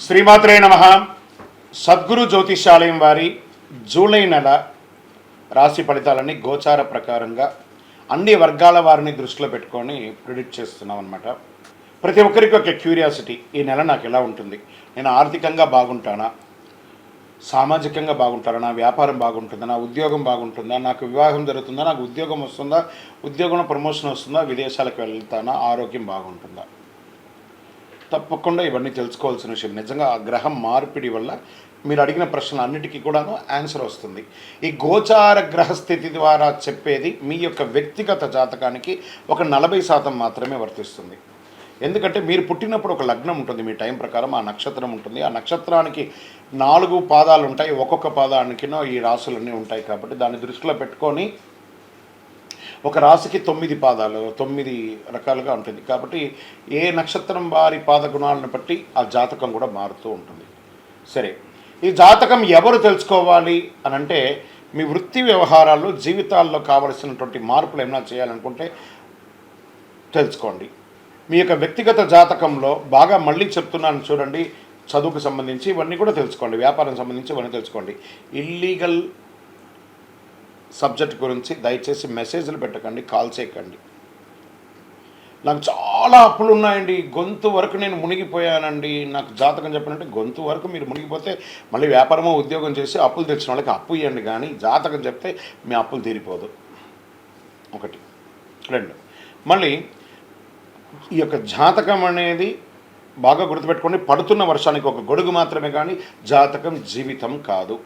శ్రీమాత్రే నమః. సద్గురు జ్యోతిష్యాలయం వారి జూలై నెల రాశి ఫలితాలన్నీ గోచార ప్రకారంగా అన్ని వర్గాల వారిని దృష్టిలో పెట్టుకొని ప్రిడిక్ట్ చేస్తున్నాం అనమాట. ప్రతి ఒక్కరికి ఒక క్యూరియాసిటీ, ఈ నెల నాకు ఎలా ఉంటుంది, నేను ఆర్థికంగా బాగుంటానా, సామాజికంగా బాగుంటానా, నా వ్యాపారం బాగుంటుందా, నా ఉద్యోగం బాగుంటుందా, నాకు వివాహం జరుగుతుందా, నాకు ఉద్యోగం వస్తుందా, ఉద్యోగంలో ప్రమోషన్ వస్తుందా, విదేశాలకు వెళ్తానా, ఆరోగ్యం బాగుంటుందా. తప్పకుండా ఇవన్నీ తెలుసుకోవాల్సిన విషయం. నిజంగా ఆ గ్రహం మార్పిడి వల్ల మీరు అడిగిన ప్రశ్నలు అన్నిటికీ కూడాను ఆన్సర్ వస్తుంది. ఈ గోచార గ్రహస్థితి ద్వారా చెప్పేది మీ యొక్క వ్యక్తిగత జాతకానికి ఒక 40% మాత్రమే వర్తిస్తుంది. ఎందుకంటే మీరు పుట్టినప్పుడు ఒక లగ్నం ఉంటుంది, మీ టైం ప్రకారం ఆ నక్షత్రం ఉంటుంది. ఆ నక్షత్రానికి 4 పాదాలు ఉంటాయి, ఒక్కొక్క పాదానికినో ఈ రాసులన్నీ ఉంటాయి. కాబట్టి దాన్ని దృష్టిలో పెట్టుకొని ఒక రాశికి 9 పాదాలు, 9 రకాలుగా ఉంటుంది. కాబట్టి ఏ నక్షత్రం వారి పాద గుణాలను బట్టి ఆ జాతకం కూడా మారుతూ ఉంటుంది. సరే, ఈ జాతకం ఎవరు తెలుసుకోవాలి అని అంటే, మీ వృత్తి వ్యవహారాల్లో జీవితాల్లో కావలసినటువంటి మార్పులు ఏమైనా చేయాలనుకుంటే తెలుసుకోండి. మీ యొక్క వ్యక్తిగత జాతకంలో బాగా మళ్ళీ చెప్తున్నాను చూడండి, చదువుకు సంబంధించి ఇవన్నీ కూడా తెలుసుకోండి, వ్యాపారం సంబంధించి ఇవన్నీ తెలుసుకోండి. ఇల్లీగల్ సబ్జెక్ట్ గురించి దయచేసి మెసేజ్లు పెట్టకండి, కాల్ చేయకండి. నాకు చాలా అప్పులు ఉన్నాయండి, గొంతు వరకు నేను మునిగిపోయానండి, నాకు జాతకం చెప్పాలంటే గొంతు వరకు మీరు మునిగిపోతే మళ్ళీ వ్యాపారమో ఉద్యోగం చేసి అప్పులు తెచ్చిన వాళ్ళకి అప్పు ఇవ్వండి, కానీ జాతకం చెప్తే మీ అప్పులు తీరిపోదు. 1, 2 మళ్ళీ ఈ యొక్క జాతకం అనేది బాగా గుర్తుపెట్టుకోండి. పడుతున్న వర్షానికి ఒక గొడుగు మాత్రమే, కానీ జాతకం జీవితం కాదు.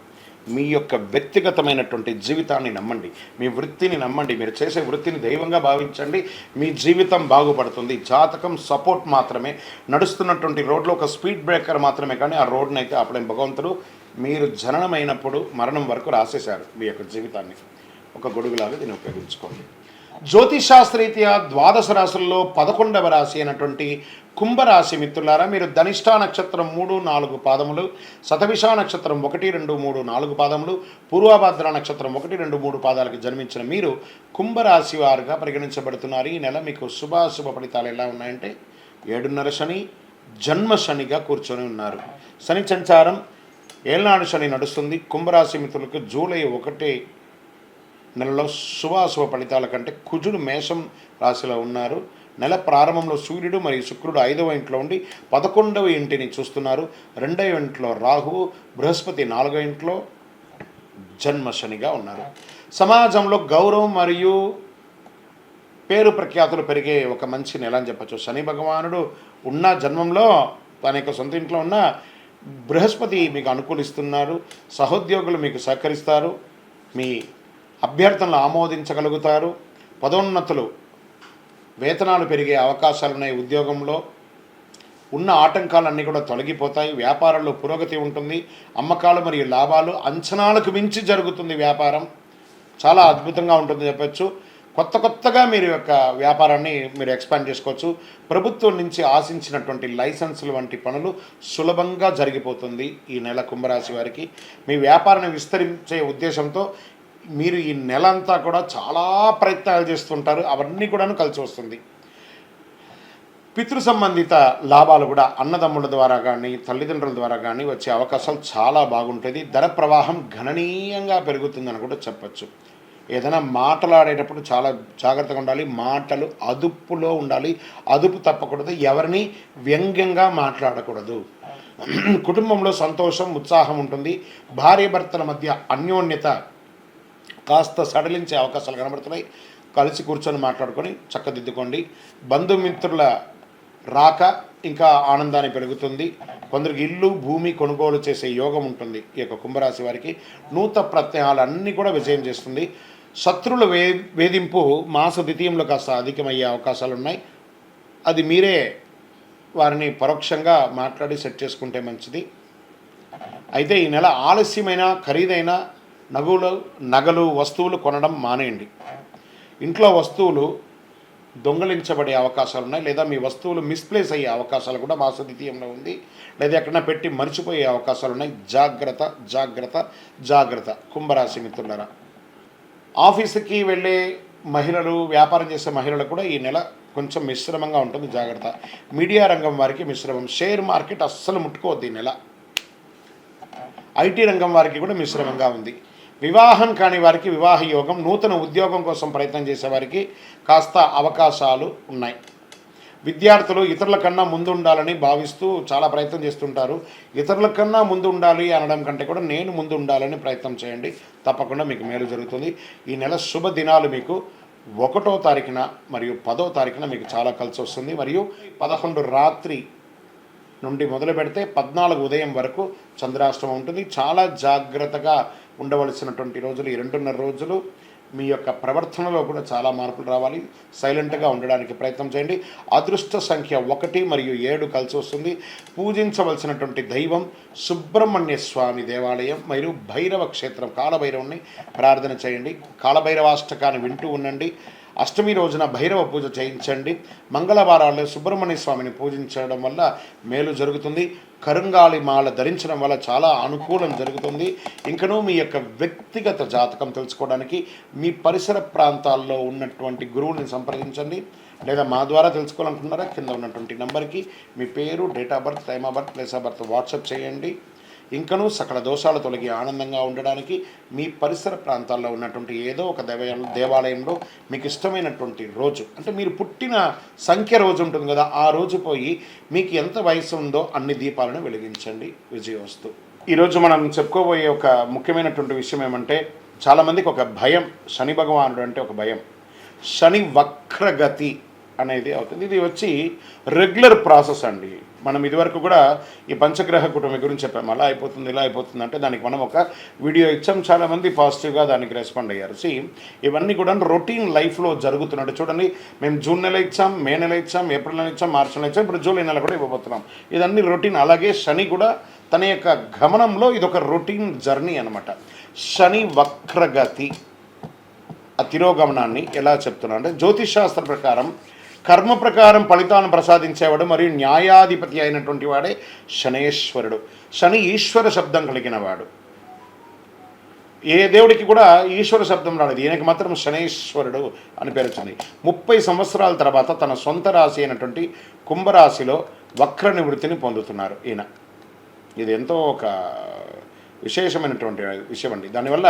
మీ యొక్క వ్యక్తిగతమైనటువంటి జీవితాన్ని నమ్మండి, మీ వృత్తిని నమ్మండి, మీరు చేసే వృత్తిని దైవంగా భావించండి, మీ జీవితం బాగుపడుతుంది. జాతకం సపోర్ట్ మాత్రమే, నడుస్తున్నటువంటి రోడ్లో ఒక స్పీడ్ బ్రేకర్ మాత్రమే, కానీ ఆ రోడ్ని అయితే అప్పుడే భగవంతుడు మీరు జననమైనప్పుడు మరణం వరకు రాసేశారు మీ యొక్క జీవితాన్ని. ఒక గొడుగులాగా దీన్ని ఉపయోగించుకోండి. జ్యోతిషాస్త్రరీత్యా 12 రాశుల్లో 11వ రాశి అయినటువంటి కుంభరాశి మిత్రులారా, మీరు ధనిష్ఠా నక్షత్రం 3, 4 పాదములు, శతభిష నక్షత్రం 1, 2, 3, 4 పాదములు, పూర్వభద్ర నక్షత్రం 1, 2, 3 పాదాలకు జన్మించిన మీరు కుంభరాశి వారుగా పరిగణించబడుతున్నారు. ఈ నెల మీకు శుభాశుభ ఫలితాలు ఎలా ఉన్నాయంటే, 7.5 శని, జన్మ శనిగా కూర్చొని ఉన్నారు. శని సంచారం ఏళ్నాడు శని నడుస్తుంది. కుంభరాశి మిత్రులకు జూలై 1 నెలలో శుభాశుభ ఫలితాల కంటే కుజుడు మేషం రాశిలో ఉన్నారు. నెల ప్రారంభంలో సూర్యుడు మరియు శుక్రుడు 5వ ఇంట్లో ఉండి 11వ ఇంటిని చూస్తున్నారు. 2వ ఇంట్లో రాహువు, బృహస్పతి 4వ ఇంట్లో జన్మ శనిగా ఉన్నారు. సమాజంలో గౌరవం మరియు పేరు ప్రఖ్యాతులు పెరిగే ఒక మంచి నెల అని చెప్పచ్చు. శని భగవానుడు ఉన్న జన్మంలో తన యొక్క సొంత ఇంట్లో ఉన్న బృహస్పతి మీకు అనుకూలిస్తున్నారు. సహోద్యోగులు మీకు సహకరిస్తారు, మీ అభ్యర్థనలు ఆమోదించగలుగుతారు. పదోన్నతులు, వేతనాలు పెరిగే అవకాశాలు ఉన్నాయి. ఉద్యోగంలో ఉన్న ఆటంకాలన్నీ కూడా తొలగిపోతాయి. వ్యాపారంలో పురోగతి ఉంటుంది. అమ్మకాలు మరియు లాభాలు అంచనాలకు మించి జరుగుతుంది. వ్యాపారం చాలా అద్భుతంగా ఉంటుంది చెప్పచ్చు. కొత్తగా మీరు యొక్క వ్యాపారాన్ని మీరు ఎక్స్పాండ్ చేసుకోవచ్చు. ప్రభుత్వం నుంచి ఆశించినటువంటి లైసెన్సులు వంటి పనులు సులభంగా జరిగిపోతుంది ఈ నెల కుంభరాశి వారికి. మీ వ్యాపారాన్ని విస్తరించే ఉద్దేశంతో మీరు ఈ నెల అంతా కూడా చాలా ప్రయత్నాలు చేస్తుంటారు, అవన్నీ కూడాను కలిసి వస్తుంది. పితృ సంబంధిత లాభాలు కూడా అన్నదమ్ముల ద్వారా కానీ తల్లిదండ్రుల ద్వారా కానీ వచ్చే అవకాశాలు చాలా బాగుంటుంది. ధన ప్రవాహం గణనీయంగా పెరుగుతుందని కూడా చెప్పచ్చు. ఏదైనా మాట్లాడేటప్పుడు చాలా జాగ్రత్తగా ఉండాలి. మాటలు అదుపులో ఉండాలి, అదుపు తప్పకూడదు, ఎవరిని వ్యంగ్యంగా మాట్లాడకూడదు. కుటుంబంలో సంతోషం, ఉత్సాహం ఉంటుంది. భార్యాభర్తల మధ్య అన్యోన్యత కాస్త సడలించే అవకాశాలు కనబడుతున్నాయి. కలిసి కూర్చొని మాట్లాడుకొని చక్కదిద్దుకోండి. బంధుమిత్రుల రాక ఇంకా ఆనందాన్ని పెరుగుతుంది. కొందరికి ఇల్లు, భూమి కొనుగోలు చేసే యోగం ఉంటుంది. ఈ యొక్క కుంభరాశి వారికి నూతన ప్రత్యయాలు అన్నీ కూడా విజయం చేస్తుంది. శత్రువుల వేధింపు మాస ద్వితీయంలో కాస్త అధికమయ్యే అవకాశాలు ఉన్నాయి. అది మీరే వారిని పరోక్షంగా మాట్లాడి సెట్ చేసుకుంటే మంచిది. అయితే ఈ నెల ఆలస్యమైన ఖరీదైన నగలు వస్తువులు కొనడం మానేయండి. ఇంట్లో వస్తువులు దొంగలించబడే అవకాశాలు ఉన్నాయి, లేదా మీ వస్తువులు మిస్ప్లేస్ అయ్యే అవకాశాలు కూడా మాస ద్వితీయంలో ఉంది, లేదా ఎక్కడన్నా పెట్టి మర్చిపోయే అవకాశాలు ఉన్నాయి. జాగ్రత్త జాగ్రత్త జాగ్రత్త కుంభరాశి మిత్రులారా. ఆఫీసుకి వెళ్ళే మహిళలు, వ్యాపారం చేసే మహిళలకు కూడా ఈ నెల కొంచెం మిశ్రమంగా ఉంటుంది, జాగ్రత్త. మీడియా రంగం వారికి మిశ్రమం. షేర్ మార్కెట్ అస్సలు ముట్టుకోవద్దు ఈ నెల. ఐటీ రంగం వారికి కూడా మిశ్రమంగా ఉంది. వివాహం కాని వారికి వివాహ యోగం, నూతన ఉద్యోగం కోసం ప్రయత్నం చేసే వారికి కాస్త అవకాశాలు ఉన్నాయి. విద్యార్థులు ఇతరుల కన్నా ముందు ఉండాలని భావిస్తూ చాలా ప్రయత్నం చేస్తుంటారు. ఇతరుల కన్నా ముందు ఉండాలి అనడం కంటే కూడా నేను ముందు ఉండాలని ప్రయత్నం చేయండి, తప్పకుండా మీకు మేలు జరుగుతుంది. ఈ నెల శుభ దినాలు మీకు 1వ తారీఖున మరియు 10వ తారీఖున మీకు చాలా కలిసి వస్తుంది. మరియు 11 రాత్రి నుండి మొదలు పెడితే 14 ఉదయం వరకు చంద్రాష్టమం ఉంటుంది. చాలా జాగ్రత్తగా ఉండవలసినటువంటి రోజులు ఈ 2.5 రోజులు. మీ యొక్క ప్రవర్తనలో కూడా చాలా మార్పులు రావాలి. సైలెంట్గా ఉండడానికి ప్రయత్నం చేయండి. అదృష్ట సంఖ్య 1 మరియు 7 కలిసి వస్తుంది. పూజించవలసినటువంటి దైవం సుబ్రహ్మణ్య స్వామి దేవాలయం మరియు భైరవ క్షేత్రం, కాలభైరవుని ప్రార్థన చేయండి. కాలభైరవాష్టకాన్ని వింటూ ఉండండి. అష్టమి రోజున భైరవ పూజ చేయించండి. మంగళవారాల్లో సుబ్రహ్మణ్య స్వామిని పూజించడం వల్ల మేలు జరుగుతుంది. కరుంగాళి మాల ధరించడం వల్ల చాలా అనుకూలం జరుగుతుంది. ఇంకనూ మీ యొక్క వ్యక్తిగత జాతకం తెలుసుకోవడానికి మీ పరిసర ప్రాంతాల్లో ఉన్నటువంటి గురువుని సంప్రదించండి. లేదా మా ద్వారా తెలుసుకోవాలనుకుంటున్నారా, కింద ఉన్నటువంటి నెంబర్కి మీ పేరు, date of birth, time of birth, place of birth WhatsApp చేయండి. ఇంకనూ సకల దోషాలు తొలగి ఆనందంగా ఉండడానికి మీ పరిసర ప్రాంతాల్లో ఉన్నటువంటి ఏదో ఒక దేవాలయంలో మీకు ఇష్టమైనటువంటి రోజు, అంటే మీరు పుట్టిన సంఖ్య రోజు ఉంటుంది కదా, ఆ రోజు పోయి మీకు ఎంత వయసు ఉందో అన్ని దీపాలను వెలిగించండి. విజయవస్తు. ఈరోజు మనం చెప్పుకోబోయే ఒక ముఖ్యమైనటువంటి విషయం ఏమంటే, చాలామందికి ఒక భయం, శని భగవానుడు అంటే ఒక భయం. శని వక్రగతి అనేది అవుతుంది. ఇది వచ్చి రెగ్యులర్ ప్రాసెస్ అండి. మనం ఇదివరకు కూడా ఈ పంచగ్రహ కుటుంబం గురించి చెప్పాము. అలా అయిపోతుంది, ఇలా అయిపోతుంది అంటే దానికి మనం ఒక వీడియో ఇచ్చాం. చాలామంది పాజిటివ్గా దానికి రెస్పాండ్ అయ్యారు. ఇవన్నీ కూడా రొటీన్ లైఫ్లో జరుగుతున్నట్టు చూడండి. మేము జూన్ నెల ఇచ్చాం, మే నెల ఇచ్చాం, ఏప్రిల్ నెల ఇచ్చాం, మార్చి నెల ఇచ్చాం, ఇప్పుడు జూలై నెల కూడా ఇవ్వబోతున్నాం. ఇదన్నీ రొటీన్. అలాగే శని కూడా తన యొక్క గమనంలో ఇదొక రొటీన్ జర్నీ అనమాట. శని వక్రగతి ఆ తిరోగమనాన్ని ఎలా చెప్తున్నా అంటే, జ్యోతిష్ శాస్త్ర ప్రకారం కర్మ ప్రకారం ఫలితాలను ప్రసాదించేవాడు మరియు న్యాయాధిపతి అయినటువంటి వాడే శనేశ్వరుడు. శని ఈశ్వర శబ్దం కలిగిన వాడు. ఏ దేవుడికి కూడా ఈశ్వర శబ్దం రాలేదు, ఈయనకి మాత్రం శనేశ్వరుడు అని పేరు వచ్చింది. 30 సంవత్సరాల తర్వాత తన సొంత రాశి అయినటువంటి కుంభరాశిలో వక్ర నివృత్తిని పొందుతున్నారు ఈయన. ఇది ఎంతో ఒక విశేషమైనటువంటి విషయం అండి. దానివల్ల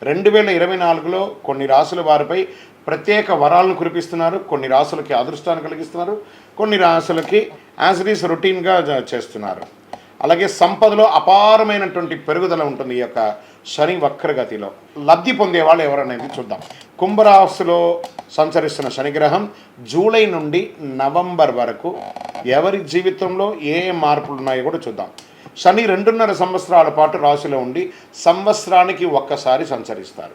2024లో కొన్ని రాశుల వారిపై ప్రత్యేక వరాలను కురిపిస్తున్నారు. కొన్ని రాశులకి అదృష్టాన్ని కలిగిస్తున్నారు, కొన్ని రాశులకి యాజ్ ఇట్ ఈస్ రొటీన్గా చేస్తున్నారు. అలాగే సంపదలో అపారమైనటువంటి పెరుగుదల ఉంటుంది ఈ యొక్క శని వక్రగతిలో. లబ్ధి పొందే వాళ్ళు ఎవరనేది చూద్దాం. కుంభరాశిలో సంచరిస్తున్న శనిగ్రహం జూలై నుండి నవంబర్ వరకు ఎవరి జీవితంలో ఏ మార్పులు ఉన్నాయో కూడా చూద్దాం. శని 2.5 సంవత్సరాల పాటు రాశిలో ఉండి సంవత్సరానికి ఒక్కసారి సంచరిస్తారు.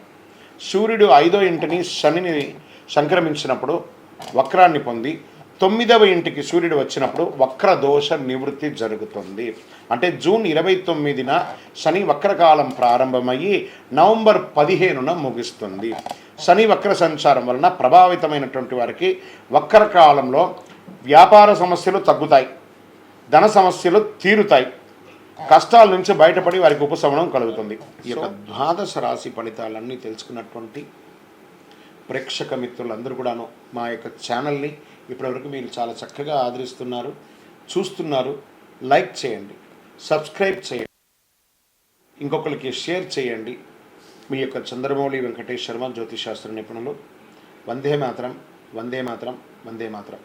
సూర్యుడు 5వ ఇంటిని శనిని సంక్రమించినప్పుడు వక్రాన్ని పొంది 9వ ఇంటికి సూర్యుడు వచ్చినప్పుడు వక్ర దోష నివృత్తి జరుగుతుంది. అంటే జూన్ 29న శని వక్రకాలం ప్రారంభమయ్యి నవంబర్ 15న ముగుస్తుంది. శని వక్ర సంచారం వలన ప్రభావితమైనటువంటి వారికి వక్రకాలంలో వ్యాపార సమస్యలు తగ్గుతాయి, ధన సమస్యలు తీరుతాయి, కష్టాల నుంచి బయటపడి వారికి ఉపశమనం కలుగుతుంది. ఈ యొక్క ద్వాదశ రాశి ఫలితాలన్నీ తెలుసుకున్నటువంటి ప్రేక్షక మిత్రులందరూ కూడాను మా యొక్క ఛానల్ని ఇప్పటివరకు మీరు చాలా చక్కగా ఆదరిస్తున్నారు, చూస్తున్నారు. లైక్ చేయండి, సబ్స్క్రైబ్ చేయండి, ఇంకొకరికి షేర్ చేయండి. మీ యొక్క చంద్రమౌళి వెంకటేష్ శర్మ జ్యోతిష్ శాస్త్ర నిపుణులు. వందే మాతరం, వందే మాతరం, వందే మాతరం.